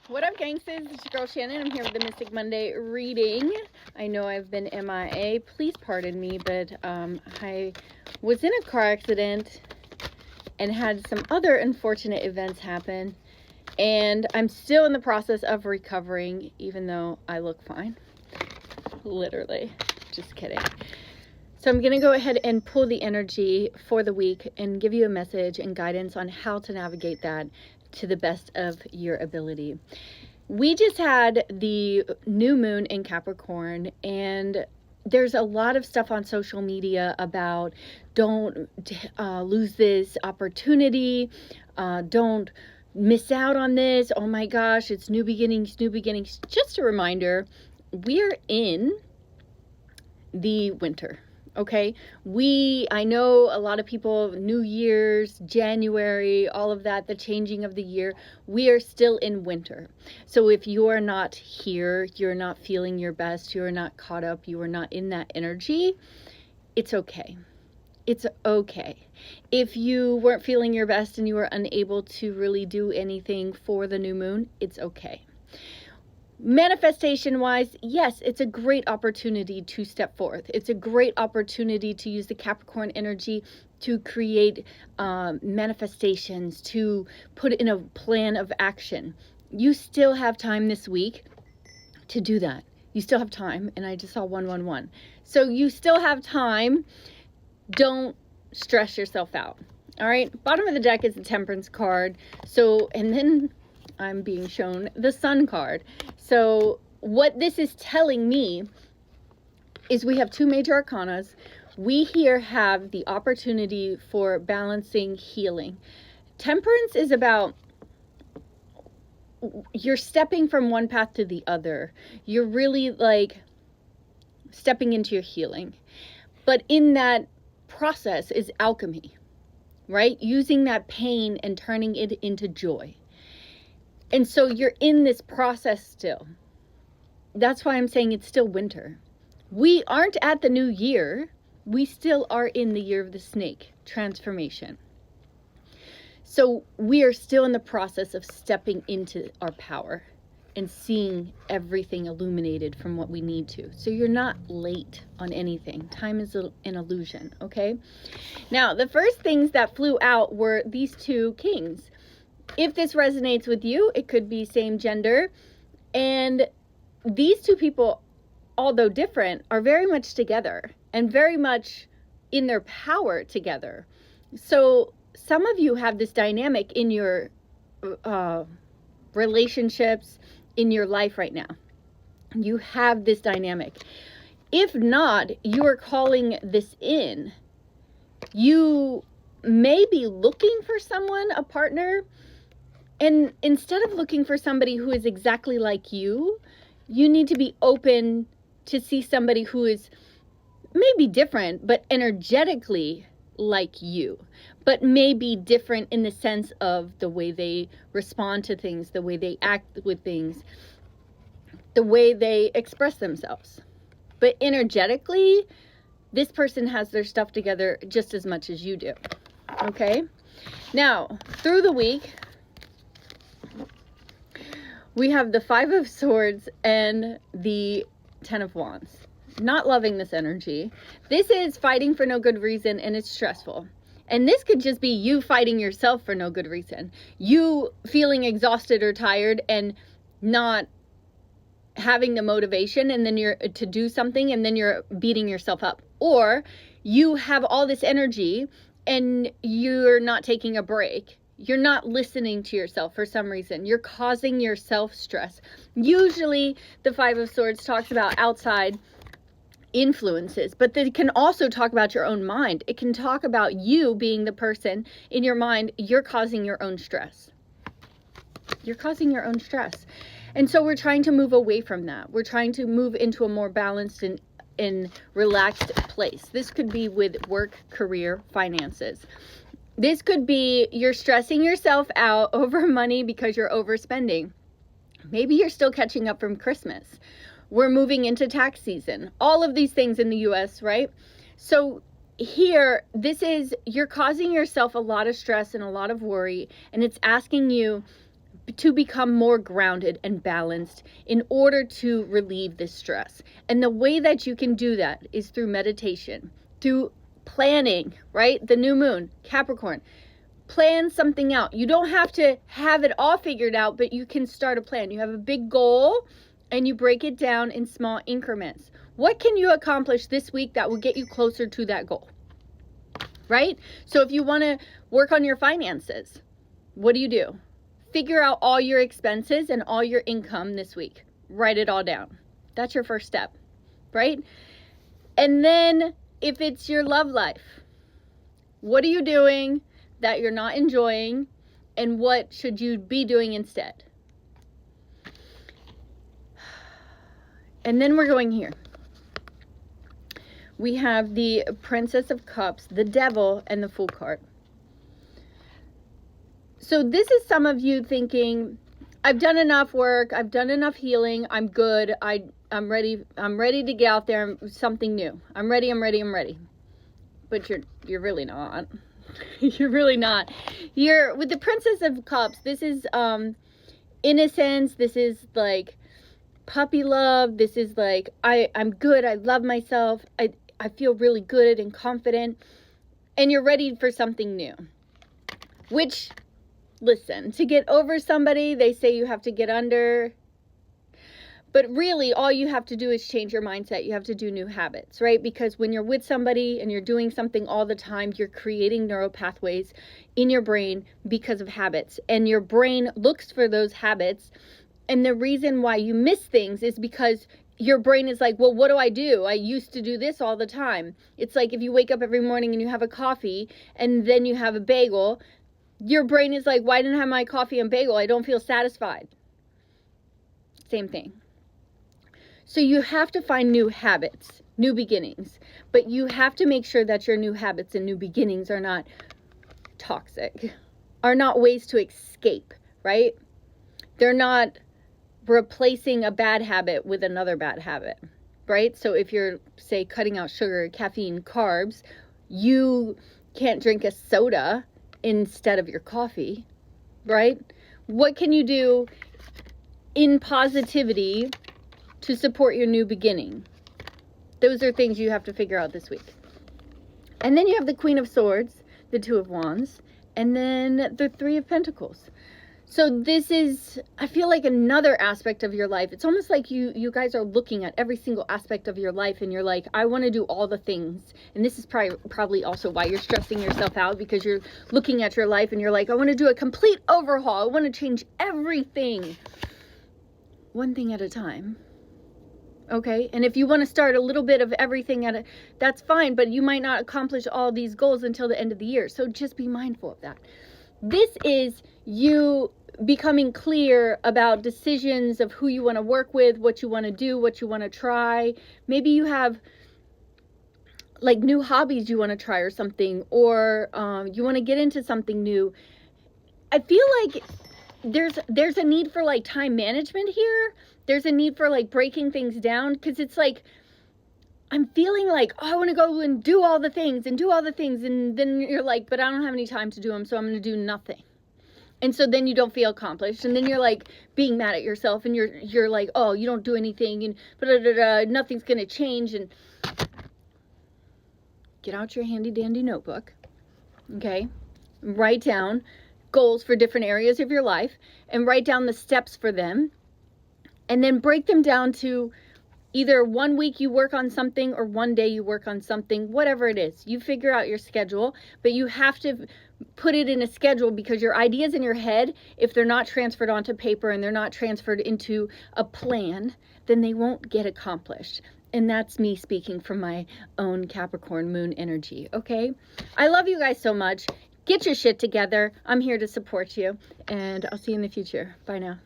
What up, gangsters? It's your girl Shannon. I'm here with the Mystic Monday reading. I know I've been MIA. Please pardon me, but I was in a car accident and had some other unfortunate events happen. And I'm still in the process of recovering, even though I look fine. Literally. Just kidding. So I'm going to go ahead and pull the energy for the week and give you a message and guidance on how to navigate that to the best of your ability. We just had the new moon in Capricorn, and there's a lot of stuff on social media about don't lose this opportunity, don't miss out on this, oh my gosh, it's new beginnings, new beginnings. Just a reminder, we're in the winter. Okay, I know a lot of people, New Year's, January, all of that, the changing of the year, we are still in winter. So if you are not here, you're not feeling your best, you're not caught up, you are not in that energy, it's okay. It's okay. If you weren't feeling your best and you were unable to really do anything for the new moon, it's okay. Manifestation wise, yes, it's a great opportunity to step forth. It's a great opportunity to use the Capricorn energy to create manifestations, to put in a plan of action. You still have time this week to do that. You still have time, and I just saw 111. So you still have time. Don't stress yourself out. All right, bottom of the deck is the Temperance card. So, and then I'm being shown the Sun card. So what this is telling me is we have two major arcanas. We here have the opportunity for balancing healing. Temperance is about you're stepping from one path to the other. You're really like stepping into your healing. But in that process is alchemy, right? Using that pain and turning it into joy. And so you're in this process still. That's why I'm saying it's still winter. We aren't at the new year. We still are in the year of the snake transformation. So we are still in the process of stepping into our power and seeing everything illuminated from what we need to. So you're not late on anything. Time is an illusion, okay? Now, the first things that flew out were these two kings. If this resonates with you, it could be same gender. And these two people, although different, are very much together and very much in their power together. So some of you have this dynamic in your relationships, in your life right now. You have this dynamic. If not, you are calling this in. You may be looking for someone, a partner, and instead of looking for somebody who is exactly like you need to be open to see somebody who is maybe different, but energetically like you, but maybe different in the sense of the way they respond to things, the way they act with things, the way they express themselves. But energetically, this person has their stuff together just as much as you do. Okay? Now, through the week, we have the Five of Swords and the Ten of Wands. Not loving this energy. This is fighting for no good reason, and it's stressful. And this could just be you fighting yourself for no good reason. You feeling exhausted or tired and not having the motivation, and then you're to do something, and then you're beating yourself up. Or you have all this energy and you're not taking a break. You're not listening to yourself for some reason. You're causing yourself stress. Usually the Five of Swords talks about outside influences, but they can also talk about your own mind. It can talk about you being the person in your mind. You're causing your own stress. You're causing your own stress. And so we're trying to move away from that. We're trying to move into a more balanced and relaxed place. This could be with work, career, finances. This could be you're stressing yourself out over money because you're overspending. Maybe you're still catching up from Christmas. We're moving into tax season. All of these things in the US, right? So here, this is, you're causing yourself a lot of stress and a lot of worry, and it's asking you, to become more grounded and balanced in order to relieve this stress. And the way that you can do that is through meditation, through planning, right? The new moon, Capricorn. Plan something out. You don't have to have it all figured out, but you can start a plan. You have a big goal and you break it down in small increments. What can you accomplish this week that will get you closer to that goal? Right? So if you want to work on your finances, what do? Figure out all your expenses and all your income this week. Write it all down. That's your first step, right? And then if it's your love life, what are you doing that you're not enjoying, and what should you be doing instead? And then we're going here. We have the Princess of Cups, the Devil, and the Fool card. So this is some of you thinking, I've done enough work, I've done enough healing, I'm good, I'm ready to get out there, something new. I'm ready. But you're really not. You're really not. You're with the Princess of Cups. This is innocence. This is like puppy love. This is like I'm good. I love myself. I feel really good and confident. And you're ready for something new. Which, listen, to get over somebody, they say you have to get under. But really, all you have to do is change your mindset. You have to do new habits, right? Because when you're with somebody and you're doing something all the time, you're creating neural pathways in your brain because of habits. And your brain looks for those habits. And the reason why you miss things is because your brain is like, well, what do? I used to do this all the time. It's like if you wake up every morning and you have a coffee and then you have a bagel, your brain is like, why didn't I have my coffee and bagel? I don't feel satisfied. Same thing. So you have to find new habits, new beginnings, but you have to make sure that your new habits and new beginnings are not toxic, are not ways to escape, right? They're not replacing a bad habit with another bad habit, right? So if you're, say, cutting out sugar, caffeine, carbs, you can't drink a soda instead of your coffee, right? What can you do in positivity to support your new beginning? Those are things you have to figure out this week. And then you have the Queen of Swords, the Two of Wands, and then the Three of Pentacles. So this is, I feel like, another aspect of your life. It's almost like you guys are looking at every single aspect of your life and you're like, I want to do all the things. And this is probably also why you're stressing yourself out, because you're looking at your life and you're like, I want to do a complete overhaul. I want to change everything. One thing at a time. Okay, and if you want to start a little bit of everything that's fine, but you might not accomplish all these goals until the end of the year. So just be mindful of that. This is you becoming clear about decisions of who you want to work with, what you want to do, what you want to try. Maybe you have like new hobbies you want to try or something, or you want to get into something new. I feel like there's a need for like time management here. There's a need for like breaking things down, because it's like I'm feeling like, oh, I want to go and do all the things, and then you're like, but I don't have any time to do them, so I'm going to do nothing. And so then you don't feel accomplished, and then you're like being mad at yourself, and you're like, oh, you don't do anything, and nothing's going to change. And get out your handy dandy notebook, okay? Write down goals for different areas of your life, and write down the steps for them, and then break them down to either 1 week you work on something or 1 day you work on something, whatever it is. You figure out your schedule, but you have to put it in a schedule, because your ideas in your head, if they're not transferred onto paper and they're not transferred into a plan, then they won't get accomplished. And that's me speaking from my own Capricorn moon energy, okay? I love you guys so much. Get your shit together. I'm here to support you, and I'll see you in the future. Bye now.